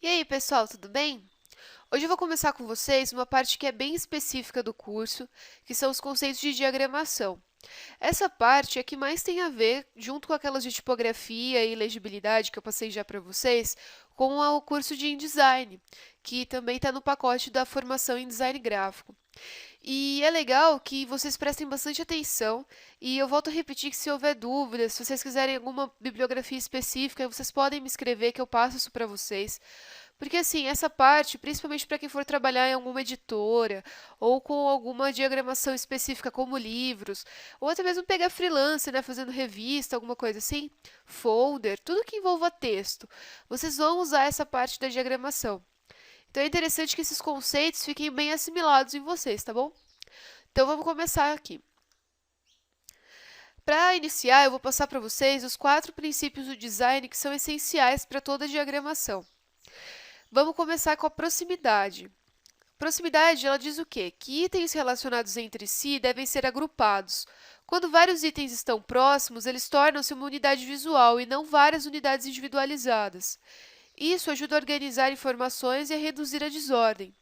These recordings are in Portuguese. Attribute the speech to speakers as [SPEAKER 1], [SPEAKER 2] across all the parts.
[SPEAKER 1] E aí, pessoal, tudo bem? Hoje eu vou começar com vocês uma parte que é bem específica do curso, que são os conceitos de diagramação. Essa parte é que mais tem a ver, junto com aquelas de tipografia e legibilidade que eu passei já para vocês, com o curso de InDesign, que também está no pacote da formação em design gráfico. E é legal que vocês prestem bastante atenção, e eu volto a repetir que se houver dúvidas, se vocês quiserem alguma bibliografia específica, vocês podem me escrever que eu passo isso para vocês. Porque assim, essa parte, principalmente para quem for trabalhar em alguma editora ou com alguma diagramação específica como livros, ou até mesmo pegar freelance, né, fazendo revista, alguma coisa assim, folder, tudo que envolva texto, vocês vão usar essa parte da diagramação. Então é interessante que esses conceitos fiquem bem assimilados em vocês, tá bom? Então vamos começar aqui. Para iniciar, eu vou passar para vocês os 4 princípios do design que são essenciais para toda diagramação. Vamos começar com a proximidade. Proximidade, ela diz o quê? Que itens relacionados entre si devem ser agrupados. Quando vários itens estão próximos, eles tornam-se uma unidade visual e não várias unidades individualizadas. Isso ajuda a organizar informações e a reduzir a desordem.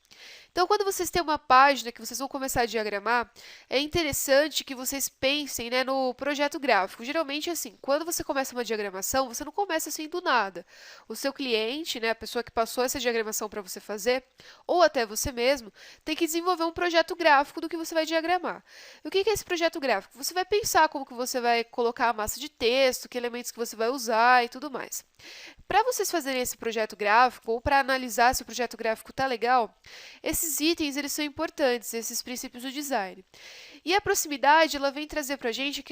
[SPEAKER 1] Então, quando vocês têm uma página que vocês vão começar a diagramar, é interessante que vocês pensem, né, no projeto gráfico. Geralmente, assim, quando você começa uma diagramação, você não começa assim do nada. O seu cliente, né, a pessoa que passou essa diagramação para você fazer, ou até você mesmo, tem que desenvolver um projeto gráfico do que você vai diagramar. E o que é esse projeto gráfico? Você vai pensar como que você vai colocar a massa de texto, que elementos que você vai usar e tudo mais. Para vocês fazerem esse projeto gráfico, ou para analisar se o projeto gráfico está legal, esses itens eles são importantes, esses princípios do design. E a proximidade, ela vem trazer para a gente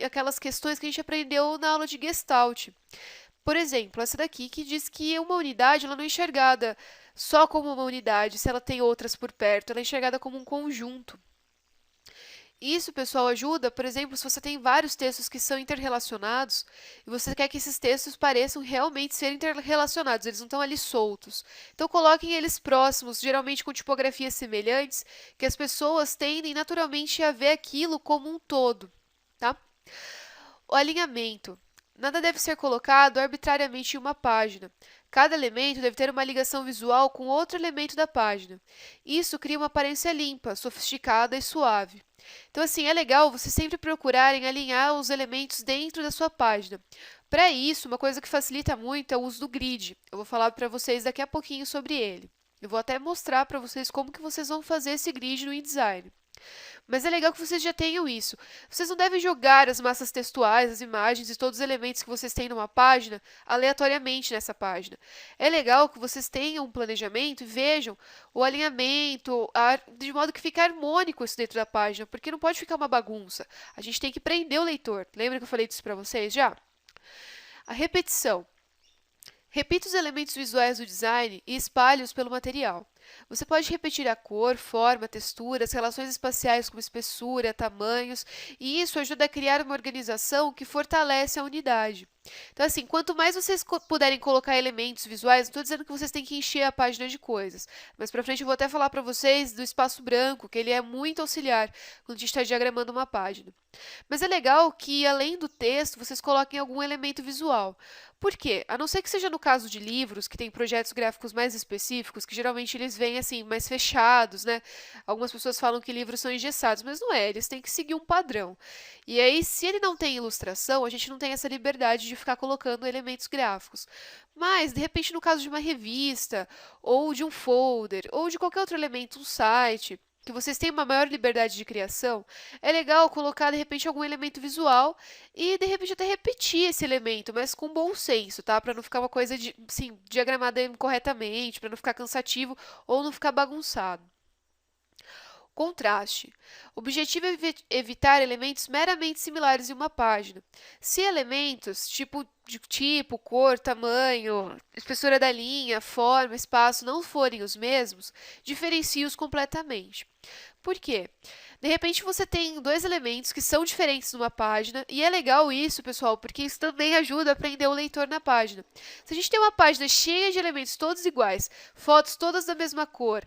[SPEAKER 1] aquelas questões que a gente aprendeu na aula de Gestalt. Por exemplo, essa daqui que diz que uma unidade ela não é enxergada só como uma unidade, se ela tem outras por perto, ela é enxergada como um conjunto. Isso, pessoal, ajuda, por exemplo, se você tem vários textos que são interrelacionados e você quer que esses textos pareçam realmente ser interrelacionados, eles não estão ali soltos. Então, coloquem eles próximos, geralmente com tipografias semelhantes, que as pessoas tendem naturalmente a ver aquilo como um todo, tá? O alinhamento. Nada deve ser colocado arbitrariamente em uma página. Cada elemento deve ter uma ligação visual com outro elemento da página. Isso cria uma aparência limpa, sofisticada e suave. Então, assim, é legal vocês sempre procurarem alinhar os elementos dentro da sua página. Para isso, uma coisa que facilita muito é o uso do grid. Eu vou falar para vocês daqui a pouquinho sobre ele. Eu vou até mostrar para vocês como que vocês vão fazer esse grid no InDesign. Mas é legal que vocês já tenham isso. Vocês não devem jogar as massas textuais, as imagens e todos os elementos que vocês têm numa página aleatoriamente nessa página. É legal que vocês tenham um planejamento e vejam o alinhamento, de modo que fique harmônico isso dentro da página, porque não pode ficar uma bagunça. A gente tem que prender o leitor. Lembra que eu falei disso para vocês já? A repetição. Repita os elementos visuais do design e espalhe-os pelo material. Você pode repetir a cor, forma, textura, as relações espaciais como espessura, tamanhos, e isso ajuda a criar uma organização que fortalece a unidade. Então, assim, quanto mais vocês puderem colocar elementos visuais, não estou dizendo que vocês têm que encher a página de coisas, mas para frente eu vou até falar para vocês do espaço branco, que ele é muito auxiliar quando a gente está diagramando uma página. Mas é legal que, além do texto, vocês coloquem algum elemento visual. Por quê? A não ser que seja no caso de livros, que tem projetos gráficos mais específicos, que geralmente eles vêm assim, mais fechados, né? Algumas pessoas falam que livros são engessados, mas não é, eles têm que seguir um padrão. E aí, se ele não tem ilustração, a gente não tem essa liberdade de ficar colocando elementos gráficos. Mas, de repente, no caso de uma revista, ou de um folder, ou de qualquer outro elemento, um site, que vocês têm uma maior liberdade de criação, é legal colocar de repente algum elemento visual e de repente até repetir esse elemento, mas com bom senso, tá? Para não ficar uma coisa assim, diagramada incorretamente, para não ficar cansativo ou não ficar bagunçado. Contraste. O objetivo é evitar elementos meramente similares em uma página. Se elementos, tipo, cor, tamanho, espessura da linha, forma, espaço, não forem os mesmos, diferencie-os completamente. Por quê? De repente você tem dois elementos que são diferentes numa página, e é legal isso, pessoal, porque isso também ajuda a prender o leitor na página. Se a gente tem uma página cheia de elementos todos iguais, fotos todas da mesma cor,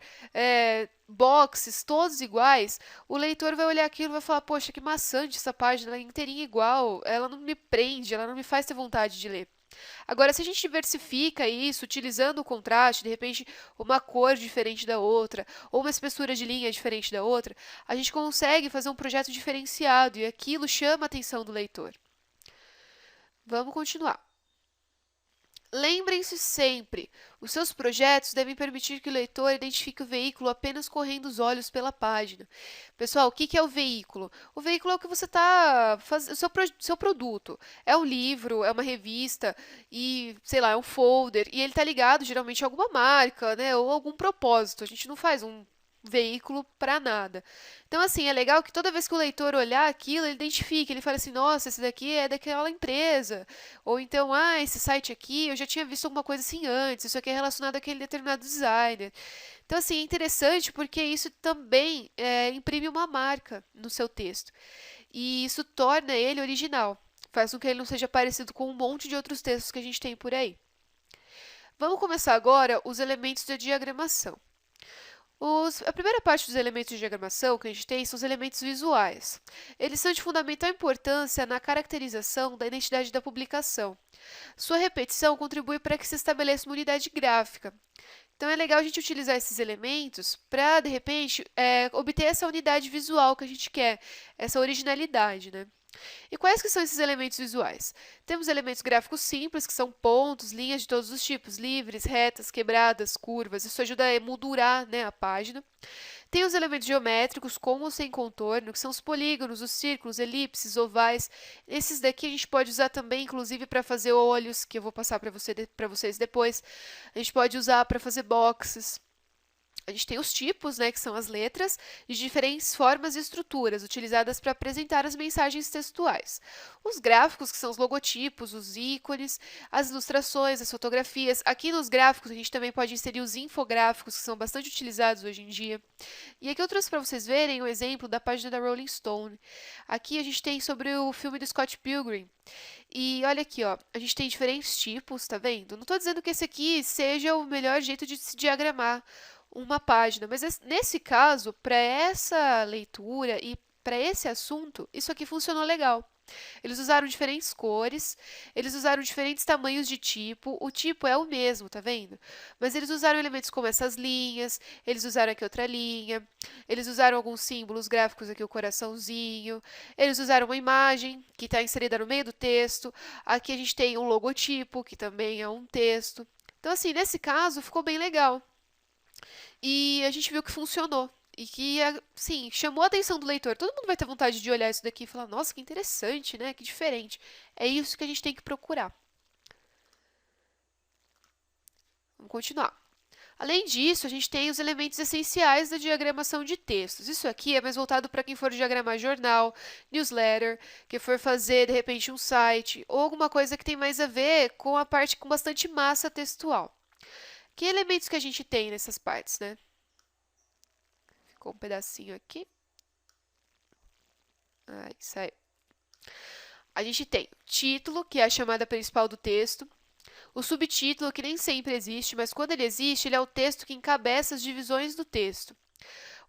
[SPEAKER 1] boxes todos iguais, o leitor vai olhar aquilo e vai falar, poxa, que maçante essa página, ela é inteirinha igual, ela não me prende, ela não me faz ter vontade de ler. Agora, se a gente diversifica isso, utilizando o contraste, de repente uma cor diferente da outra, ou uma espessura de linha diferente da outra, a gente consegue fazer um projeto diferenciado e aquilo chama a atenção do leitor. Vamos continuar. Lembrem-se sempre, os seus projetos devem permitir que o leitor identifique o veículo apenas correndo os olhos pela página. Pessoal, o que é o veículo? O veículo é o que você está fazendo, seu produto. É um livro, é uma revista e, sei lá, é um folder. E ele está ligado geralmente a alguma marca, né, ou algum propósito. A gente não faz um veículo para nada. Então, assim, é legal que toda vez que o leitor olhar aquilo, ele identifique, ele fala assim, nossa, esse daqui é daquela empresa. Ou então, esse site aqui, eu já tinha visto alguma coisa assim antes, isso aqui é relacionado àquele determinado designer. Então, assim, é interessante porque isso também imprime uma marca no seu texto. E isso torna ele original, faz com que ele não seja parecido com um monte de outros textos que a gente tem por aí. Vamos começar agora os elementos da diagramação. A primeira parte dos elementos de diagramação que a gente tem são os elementos visuais. Eles são de fundamental importância na caracterização da identidade da publicação. Sua repetição contribui para que se estabeleça uma unidade gráfica. Então, é legal a gente utilizar esses elementos para, de repente, obter essa unidade visual que a gente quer, essa originalidade, né? E quais que são esses elementos visuais? Temos elementos gráficos simples, que são pontos, linhas de todos os tipos, livres, retas, quebradas, curvas. Isso ajuda a emoldurar, né, a página. Tem os elementos geométricos, com ou sem contorno, que são os polígonos, os círculos, elipses, ovais. Esses daqui a gente pode usar também, inclusive, para fazer olhos, que eu vou passar para vocês depois. A gente pode usar para fazer boxes. A gente tem os tipos, né, que são as letras, de diferentes formas e estruturas, utilizadas para apresentar as mensagens textuais. Os gráficos, que são os logotipos, os ícones, as ilustrações, as fotografias. Aqui nos gráficos, a gente também pode inserir os infográficos, que são bastante utilizados hoje em dia. E aqui eu trouxe para vocês verem o exemplo da página da Rolling Stone. Aqui a gente tem sobre o filme do Scott Pilgrim. E olha aqui, ó, a gente tem diferentes tipos, tá vendo? Não estou dizendo que esse aqui seja o melhor jeito de se diagramar uma página, mas nesse caso, para essa leitura e para esse assunto, isso aqui funcionou legal. Eles usaram diferentes cores, eles usaram diferentes tamanhos de tipo, o tipo é o mesmo, tá vendo? Mas eles usaram elementos como essas linhas, eles usaram aqui outra linha, eles usaram alguns símbolos gráficos aqui, o coraçãozinho, eles usaram uma imagem que está inserida no meio do texto, aqui a gente tem um logotipo, que também é um texto. Então, assim, nesse caso, ficou bem legal. E a gente viu que funcionou. E que, sim, chamou a atenção do leitor. Todo mundo vai ter vontade de olhar isso daqui e falar, nossa, que interessante, né? Que diferente. É isso que a gente tem que procurar. Vamos continuar. Além disso, a gente tem os elementos essenciais da diagramação de textos. Isso aqui é mais voltado para quem for diagramar jornal, newsletter, que for fazer, de repente, um site, ou alguma coisa que tem mais a ver com a parte com bastante massa textual. Que elementos que a gente tem nessas partes, né? Ficou um pedacinho aqui. Aí, saiu. A gente tem o título, que é a chamada principal do texto. O subtítulo, que nem sempre existe, mas quando ele existe, ele é o texto que encabeça as divisões do texto.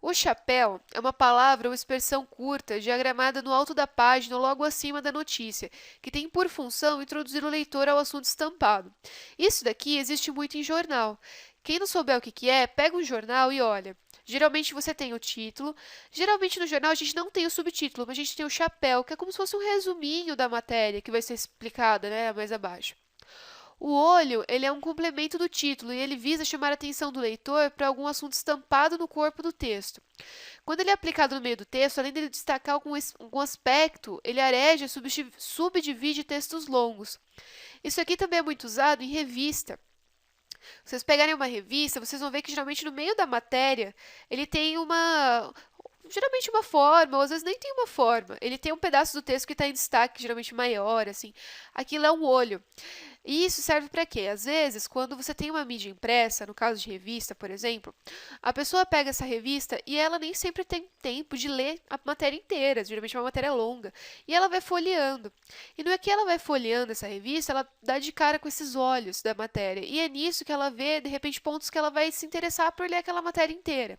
[SPEAKER 1] O chapéu é uma palavra ou expressão curta, diagramada no alto da página ou logo acima da notícia, que tem por função introduzir o leitor ao assunto estampado. Isso daqui existe muito em jornal. Quem não souber o que é, pega um jornal e olha. Geralmente você tem o título. Geralmente no jornal a gente não tem o subtítulo, mas a gente tem o chapéu, que é como se fosse um resuminho da matéria que vai ser explicada, né, mais abaixo. O olho, ele é um complemento do título e ele visa chamar a atenção do leitor para algum assunto estampado no corpo do texto. Quando ele é aplicado no meio do texto, além de destacar algum aspecto, ele areja e subdivide textos longos. Isso aqui também é muito usado em revista. Se vocês pegarem uma revista, vocês vão ver que geralmente no meio da matéria ele tem geralmente uma forma, ou às vezes nem tem uma forma. Ele tem um pedaço do texto que está em destaque, geralmente maior, assim. Aquilo é um olho. E isso serve para quê? Às vezes, quando você tem uma mídia impressa, no caso de revista, por exemplo, a pessoa pega essa revista e ela nem sempre tem tempo de ler a matéria inteira, geralmente é uma matéria longa, e ela vai folheando. E não é que ela vai folheando essa revista, ela dá de cara com esses olhos da matéria, e é nisso que ela vê, de repente, pontos que ela vai se interessar por ler aquela matéria inteira.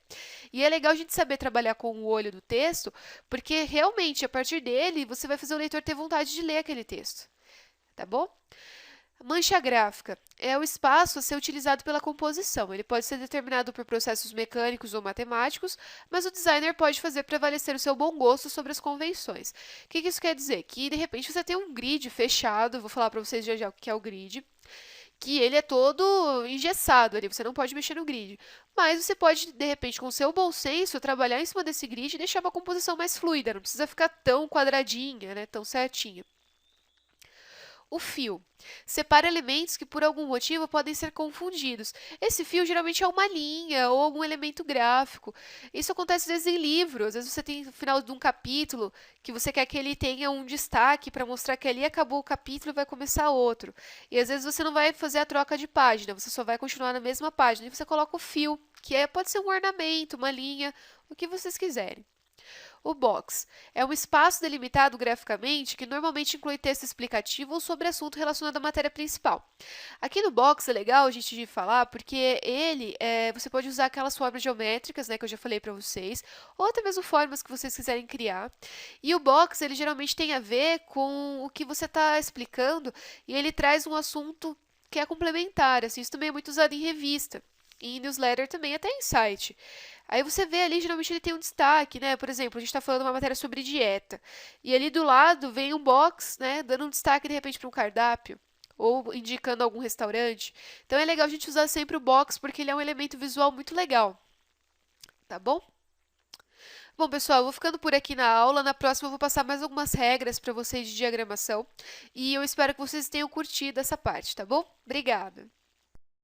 [SPEAKER 1] E é legal a gente saber trabalhar com o olho do texto, porque realmente, a partir dele, você vai fazer o leitor ter vontade de ler aquele texto. Tá bom? Mancha gráfica é o espaço a ser utilizado pela composição. Ele pode ser determinado por processos mecânicos ou matemáticos, mas o designer pode fazer prevalecer o seu bom gosto sobre as convenções. O que isso quer dizer? Que, de repente, você tem um grid fechado, vou falar para vocês já já o que é o grid, que ele é todo engessado ali, você não pode mexer no grid. Mas você pode, de repente, com o seu bom senso, trabalhar em cima desse grid e deixar uma composição mais fluida, não precisa ficar tão quadradinha, né, tão certinha. O fio separa elementos que por algum motivo podem ser confundidos. Esse fio geralmente é uma linha ou algum elemento gráfico. Isso acontece às vezes em livro. Às vezes você tem no final de um capítulo que você quer que ele tenha um destaque para mostrar que ali acabou o capítulo e vai começar outro. E às vezes você não vai fazer a troca de página, você só vai continuar na mesma página. E você coloca o fio, que pode ser um ornamento, uma linha, o que vocês quiserem. O box é um espaço delimitado graficamente que normalmente inclui texto explicativo ou sobre assunto relacionado à matéria principal. Aqui no box é legal a gente falar porque você pode usar aquelas formas geométricas, né, que eu já falei para vocês, ou até mesmo formas que vocês quiserem criar. E o box, ele geralmente tem a ver com o que você está explicando e ele traz um assunto que é complementar, assim, isso também é muito usado em revista. Em newsletter também, até em site. Aí você vê ali, geralmente ele tem um destaque, né? Por exemplo, a gente está falando uma matéria sobre dieta. E ali do lado vem um box, né? Dando um destaque de repente para um cardápio. Ou indicando algum restaurante. Então é legal a gente usar sempre o box, porque ele é um elemento visual muito legal. Tá bom? Bom, pessoal, eu vou ficando por aqui na aula. Na próxima eu vou passar mais algumas regras para vocês de diagramação. E eu espero que vocês tenham curtido essa parte, tá bom? Obrigada!